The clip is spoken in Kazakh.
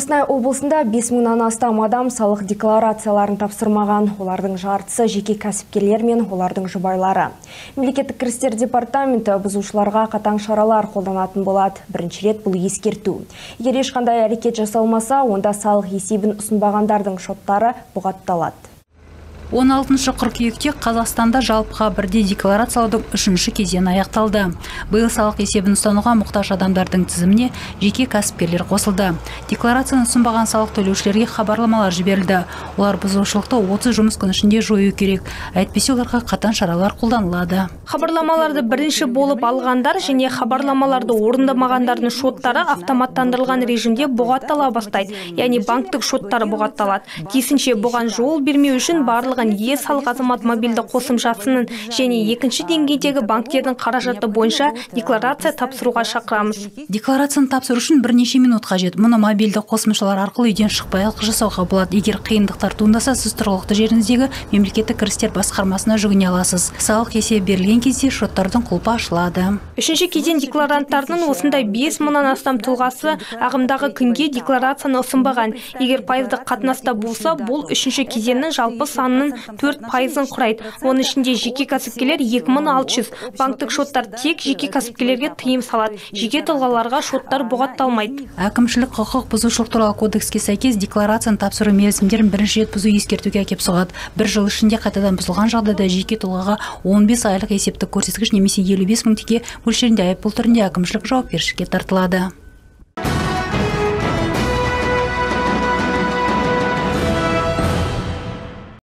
Қостанай облысында 5000-нан астам адам салық декларацияларын тапсырмаған. Олардың жартысы жеке кәсіпкерлер мен олардың жұбайлары. Мемлекеттік кірістер департаменті бұзушыларға қатаң шаралар қолданатын болады. Бірінші рет бұл ескерту. Егер ешқандай әрекет жасалмаса, онда салық есебін ұсынбағандардың шоттары бұғатталады. 16 қыркүйекте Қазақстанда жалпыға бірдей декларациялаудың 3-ші кезеңі аяқталды. Биыл салық есебін ұстануға мұқтаж адамдардың тізіміне жеке кәсіпкерлер қосылды. Декларацияны ұсынбаған салық төлеушілерге хабарламалар жіберілді. Олар бұзушылықты 30 жұмыс күні ішінде жою керек. Әйтпесе оларға қатаң шаралар қолданылады. Хабарламаларды бірінші болып алғандар және хабарламаларды орындамағандардың шоттары автоматтандырылған режимде бұғаттала бастайды. Яғни банктік шоттары бұғатталады. Тиісінше бұған жол бермеу үшін барлық салық азамат мобильді қосымшасының және екінші деңгейдегі банктердің қаражаты бойынша декларация тапсыруға шақырамыз. Декларацияны тапсыру үшін бірнеше минут қажет. Мұны мобильді қосымшалар арқылы үйден шықпай-ақ жасауға болады. Егер қиындықтар туындаса, сіз тұрғылықты жеріңіздегі мемлекеттік кірістер басқармасына жүгіне аласыз. Салық есебі берілген кезде шоттардың құлпы ашылады. Үшінші кезең декларанттарының осындай 5000-нан астам тұлғасы ағымдағы күнге декларацияны ұсынбаған. Егер пайыздық қатынаста болса, бұл үшінші кезеңнің жалпы санының 4% құрайды. Оның ішінде жеке кәсіпкерлер 2600, банктік шоттар тек жеке кәсіпкерлерге тыйым салады. Жеке тұлғаларға шоттар бұғатталмайды. Әкімшілік құқық бұзушылық туралы кодекске сәйкес декларацияны тапсыру мерзімдерін бірінші рет бұзу ескертуге әкеп соғады. Bir жыл ішінде қайтадан бұзылған жағдайда жеке тұлғаға 15 айлық есептік көрсеткіш немесе 55 мың теңге мөлшерінде айыппұл түрінде әкімшілік жауапкершілікке тартылады.